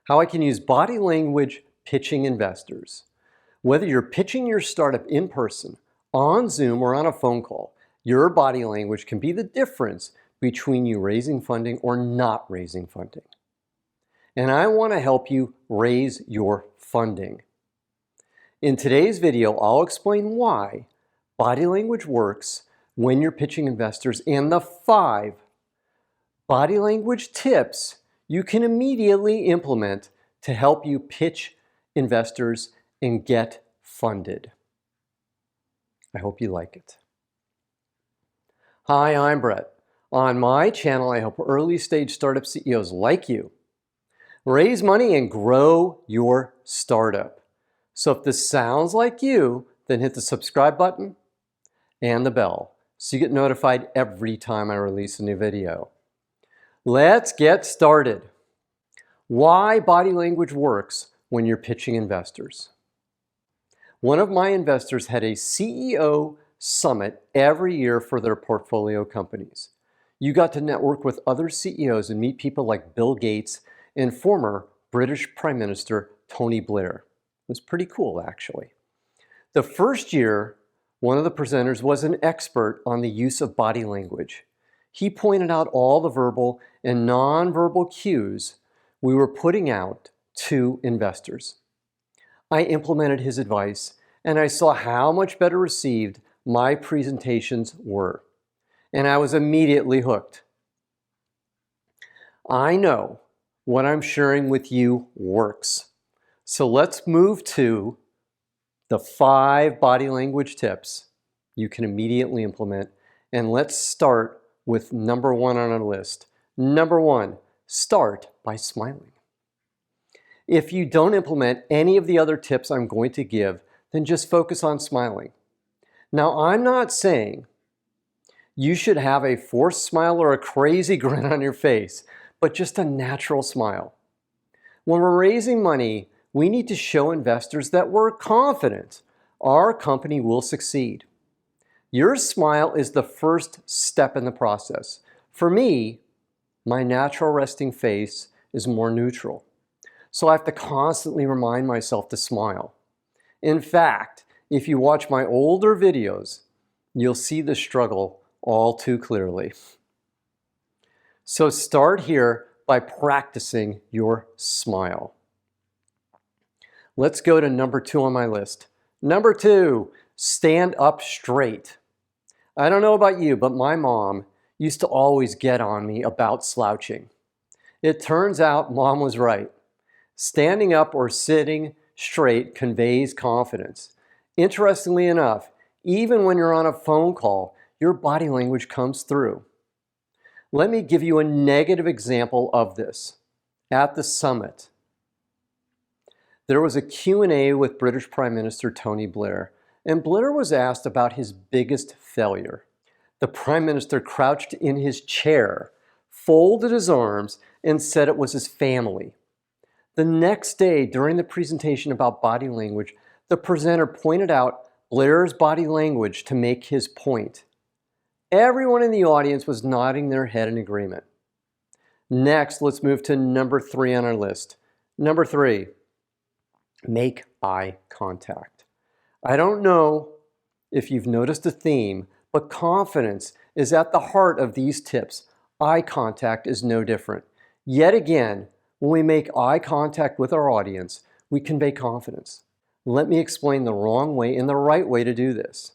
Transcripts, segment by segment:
how I can use body language pitching investors. Whether you're pitching your startup in person, on Zoom, or on a phone call, your body language can be the difference between you raising funding or not raising funding. And I want to help you raise your funding. In today's video, I'll explain why body language works when you're pitching investors and the 5 body language tips you can immediately implement to help you pitch investors and get funded. I hope you like it. Hi, I'm Brett. On my channel, I help early stage startup CEOs like you raise money and grow your startup. So if this sounds like you, then hit the subscribe button and the bell so you get notified every time I release a new video. Let's get started. Why body language works when you're pitching investors. One of my investors had a CEO summit every year for their portfolio companies. You got to network with other CEOs and meet people like Bill Gates and former British Prime Minister Tony Blair. It was pretty cool, actually. The first year, one of the presenters was an expert on the use of body language. He pointed out all the verbal and non-verbal cues we were putting out to investors. I implemented his advice, and I saw how much better received my presentations were. And I was immediately hooked. I know what I'm sharing with you works. So let's move to the 5 body language tips you can immediately implement. And let's start with number 1 on our list. Number 1, start by smiling. If you don't implement any of the other tips I'm going to give, then just focus on smiling. Now, I'm not saying you should have a forced smile or a crazy grin on your face, but just a natural smile. When we're raising money, we need to show investors that we're confident our company will succeed. Your smile is the first step in the process. For me, my natural resting face is more neutral. So I have to constantly remind myself to smile. In fact, if you watch my older videos, you'll see the struggle all too clearly. So start here by practicing your smile. Let's go to number 2 on my list. Number 2, stand up straight. I don't know about you, but my mom used to always get on me about slouching. It turns out Mom was right. Standing up or sitting straight conveys confidence. Interestingly enough, even when you're on a phone call, your body language comes through. Let me give you a negative example of this. At the summit, there was a Q&A with British Prime Minister Tony Blair, and Blair was asked about his biggest failure. The Prime Minister crouched in his chair, folded his arms, and said it was his family. The next day, during the presentation about body language, the presenter pointed out Blair's body language to make his point. Everyone in the audience was nodding their head in agreement. Next, let's move to number 3 on our list. Number 3, make eye contact. I don't know if you've noticed a theme, but confidence is at the heart of these tips. Eye contact is no different. Yet again, when we make eye contact with our audience, we convey confidence. Let me explain the wrong way and the right way to do this.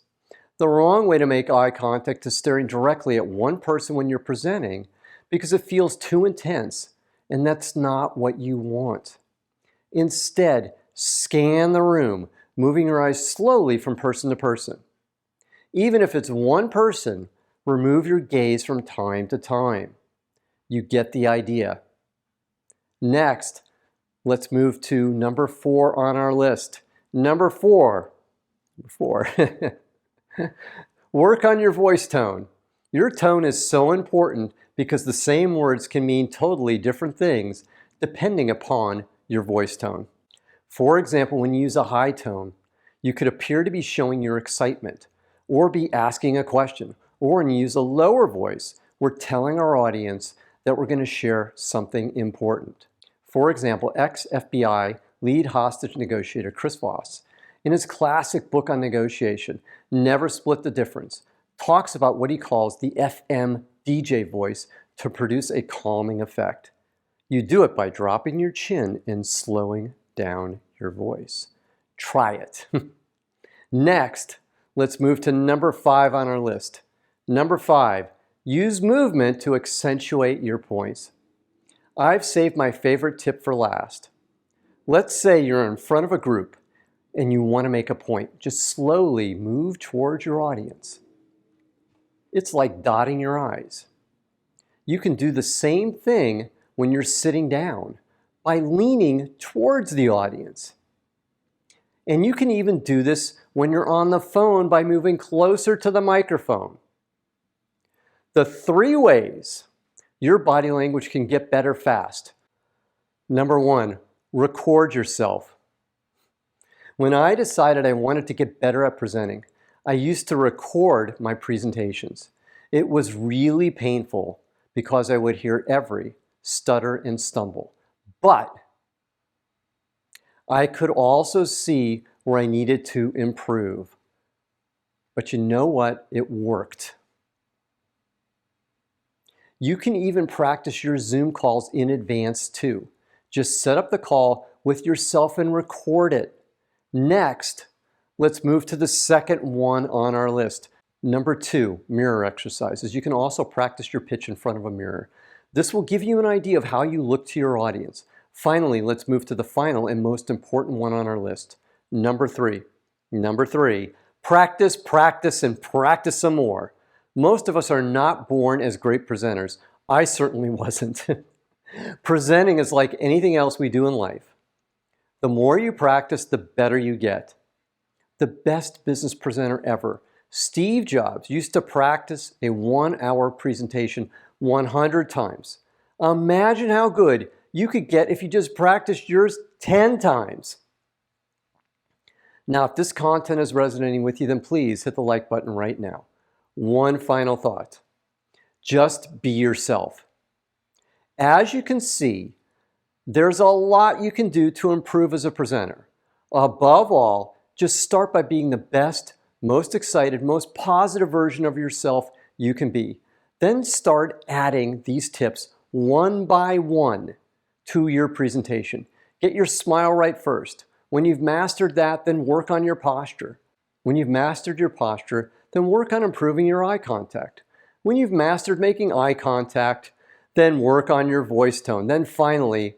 The wrong way to make eye contact is staring directly at one person when you're presenting because it feels too intense, and that's not what you want. Instead, scan the room, moving your eyes slowly from person to person. Even if it's one person, remove your gaze from time to time. You get the idea. Next, let's move to number 4 on our list. Number 4. Work on your voice tone. Your tone is so important because the same words can mean totally different things depending upon your voice tone. For example, when you use a high tone, you could appear to be showing your excitement or be asking a question. Or when you use a lower voice, we're telling our audience that we're going to share something important. For example, ex-FBI lead hostage negotiator Chris Voss, in his classic book on negotiation, Never Split the Difference, talks about what he calls the FM DJ voice to produce a calming effect. You do it by dropping your chin and slowing down your voice. Try it. Next, let's move to number 5 on our list. Number 5, use movement to accentuate your points. I've saved my favorite tip for last. Let's say you're in front of a group and you want to make a point. Just slowly move towards your audience. It's like dotting your I's. You can do the same thing when you're sitting down by leaning towards the audience. And you can even do this when you're on the phone by moving closer to the microphone. The 3 ways your body language can get better fast. Number 1, record yourself. When I decided I wanted to get better at presenting, I used to record my presentations. It was really painful because I would hear every stutter and stumble. But I could also see where I needed to improve. But you know what? It worked. You can even practice your Zoom calls in advance too. Just set up the call with yourself and record it. Next, let's move to the second one on our list. Number 2, mirror exercises. You can also practice your pitch in front of a mirror. This will give you an idea of how you look to your audience. Finally, let's move to the final and most important one on our list. Number 3. Number 3, practice, practice, and practice some more. Most of us are not born as great presenters. I certainly wasn't. Presenting is like anything else we do in life. The more you practice, the better you get. The best business presenter ever, Steve Jobs, used to practice a 1-hour presentation 100 times. Imagine how good you could get if you just practiced yours 10 times. Now, if this content is resonating with you, then please hit the like button right now. One final thought. Just be yourself. As you can see, there's a lot you can do to improve as a presenter. Above all, just start by being the best, most excited, most positive version of yourself you can be. Then start adding these tips one by one to your presentation. Get your smile right first. When you've mastered that, then work on your posture. When you've mastered your posture, then work on improving your eye contact. When you've mastered making eye contact, then work on your voice tone. Then finally,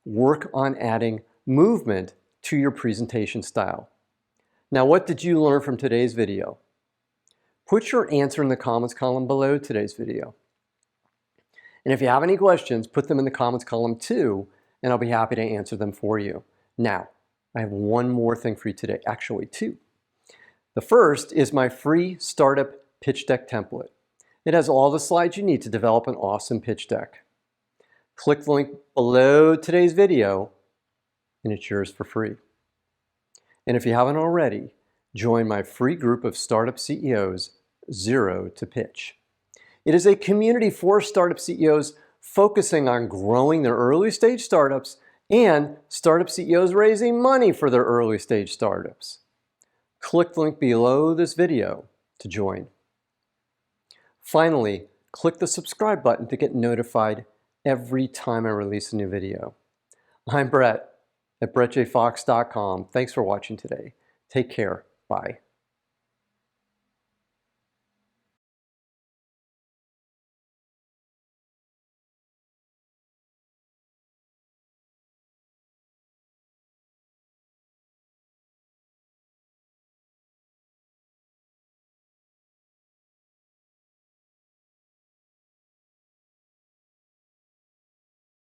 work on adding movement to your presentation style. Now, what did you learn from today's video? Put your answer in the comments column below today's video. And if you have any questions, put them in the comments column too, and I'll be happy to answer them for you. Now, I have one more thing for you today, actually 2. The first is my free startup pitch deck template. It has all the slides you need to develop an awesome pitch deck. Click the link below today's video and it's yours for free. And if you haven't already, join my free group of startup CEOs, Zero to Pitch. It is a community for startup CEOs focusing on growing their early stage startups and startup CEOs raising money for their early stage startups. Click the link below this video to join. Finally, click the subscribe button to get notified every time I release a new video. I'm Brett at brettjfox.com. Thanks for watching today. Take care. Bye.